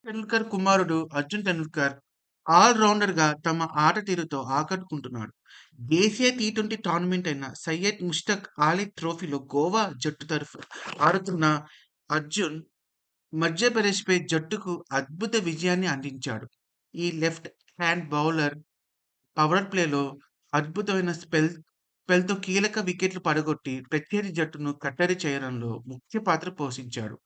టెండూల్కర్ కుమారుడు అర్జున్ టెండూల్కర్ ఆల్ రౌండర్‌గా తమ ఆట తీరుతో ఆకట్టుకుంటున్నాడు. దేశీయ టీ20 టోర్నమెంట్ అయిన సయ్యద్ ముష్తాక్ అలీ ట్రోఫీలో గోవా జట్టు తరఫున ఆడుతున్న అర్జున్ మధ్యప్రదేశ్‌పై జట్టుకు అద్భుత విజయాన్ని అందించాడు. ఈ లెఫ్ట్ హ్యాండ్ బౌలర్ పవర్ ప్లేలో అద్భుతమైన స్పెల్‌తో కీలక వికెట్లు పడగొట్టి ప్రత్యర్థి జట్టును కట్టడి చేయడంలో ముఖ్య పాత్ర పోషించాడు.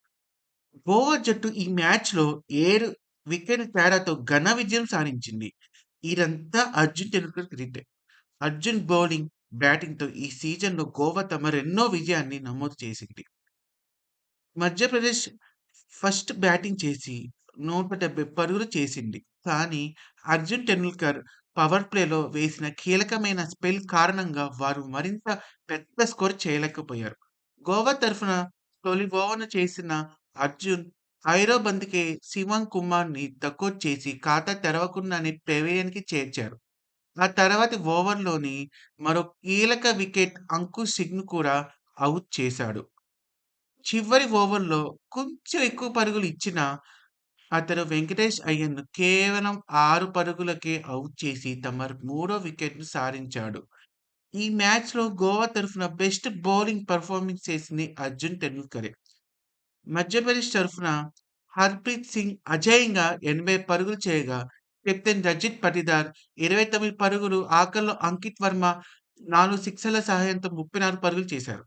గోవా జట్టు ఈ మ్యాచ్‌లో 7 వికెట్ల తేడాతో ఘన విజయం సాధించింది. ఇదంతా అర్జున్ టెండూల్కర్ క్రెడిటే. అర్జున్ బౌలింగ్, బ్యాటింగ్‌తో ఈ సీజన్‌లో గోవా తమ రెండో విజయాన్ని నమోదు చేసింది. మధ్యప్రదేశ్ ఫస్ట్ బ్యాటింగ్ చేసి 170 పరుగులు చేసింది. కానీ అర్జున్ టెండూల్కర్ పవర్ ప్లేలో వేసిన కీలకమైన స్పెల్ కారణంగా వారు మరింత పెద్ద స్కోర్ చేయలేకపోయారు. గోవా తరఫున తొలి ఓవర్‌ను చేసిన అర్జున్ ఐదో బంతికే శివం కుమార్‌ని డకౌట్ చేసి ఖాతా తెరవకుండానే పెవిలియన్‌కి చేర్చారు. ఆ తర్వాతి ఓవర్‌లోని మరో కీలక వికెట్ అంకుష్ సింగ్‌ను కూడా ఔట్ చేశాడు. చివరి ఓవర్‌లో కొంచెం ఎక్కువ పరుగులు ఇచ్చినా అతను వెంకటేష్ అయ్యర్‌ను కేవలం 6 పరుగులకే ఔట్ చేసి తమ మూడో వికెట్‌ను సాధించాడు. ఈ మ్యాచ్‌లో గోవా తరఫున బెస్ట్ బౌలింగ్ పెర్ఫార్మన్స్ చేసింది అర్జున్ టెండూల్కరే. మధ్యప్రదేశ్ తరఫున హర్‌ప్రీత్ సింగ్ అజేయంగా 80 పరుగులు చేయగా, కెప్టెన్ రజత్ పటిదార్ 29 పరుగులు, ఆఖర్లో అంకిత్ వర్మ 4 సిక్సర్ల సహాయంతో 34 పరుగులు చేశారు.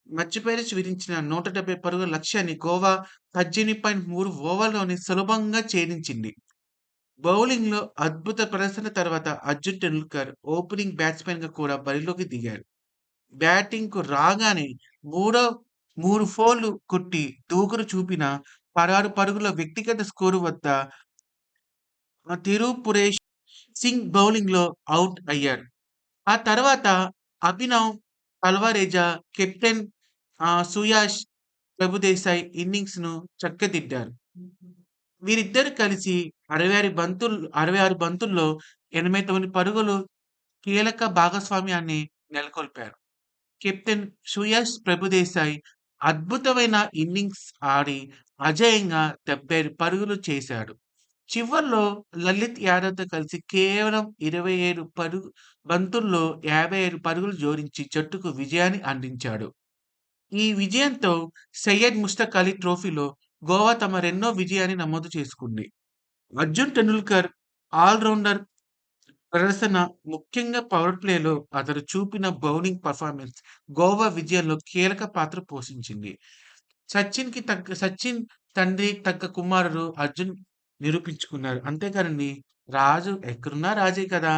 మధ్యప్రదేశ్ విధించిన 170 పరుగుల లక్ష్యాన్ని గోవా 18.3 ఓవర్‌లోనే సులభంగా ఛేదించింది. బౌలింగ్‌లో అద్భుత ప్రదర్శన తర్వాత అర్జున్ టెండూల్కర్ ఓపెనింగ్ బ్యాట్స్‌మన్‌గా కూడా బరిలోకి దిగారు. బ్యాటింగ్‌కు రాగానే మూడో 3 ఫోర్లు కొట్టి దూకుడు చూపిన 16 పరుగుల వ్యక్తిగత స్కోరు వద్ద తిరుపురేష్ సింగ్ బౌలింగ్‌లో ఔట్ అయ్యారు. ఆ తర్వాత అభినవ్ తల్వారేజా, కెప్టెన్ సుయాష్ ప్రభుదేశాయ్ ఇన్నింగ్స్‌ను చక్కదిద్దారు. వీరిద్దరూ కలిసి 66 బంతుల్లో 89 పరుగులు కీలక భాగస్వామ్యాన్ని నెలకొల్పారు. కెప్టెన్ సుయాష్ ప్రభుదేశాయ్ అద్భుతమైన ఇన్నింగ్స్ ఆడి అజేయంగా 75 పరుగులు చేశాడు. చివర్లో లలిత్ యాదవ్‌తో కలిసి కేవలం 27 బంతుల్లో 55 పరుగులు జోడించి జట్టుకు విజయాన్ని అందించాడు. ఈ విజయంతో సయ్యద్ ముస్తక్ అలీ ట్రోఫీలో గోవా తమ రెండో విజయాన్ని నమోదు చేసుకుంది. అర్జున్ టెండూల్కర్ ఆల్ రౌండర్ ప్రదర్శన, ముఖ్యంగా పవర్ ప్లేలో అతను చూపిన బౌలింగ్ పెర్ఫార్మెన్స్ గోవా విజయంలో కీలక పాత్ర పోషించింది. సచిన్ తండ్రి తగ్గ కుమారుడు అర్జున్ నిరూపించుకున్నారు. అంతేకాదండి, రాజు ఎక్కడున్నా రాజే కదా!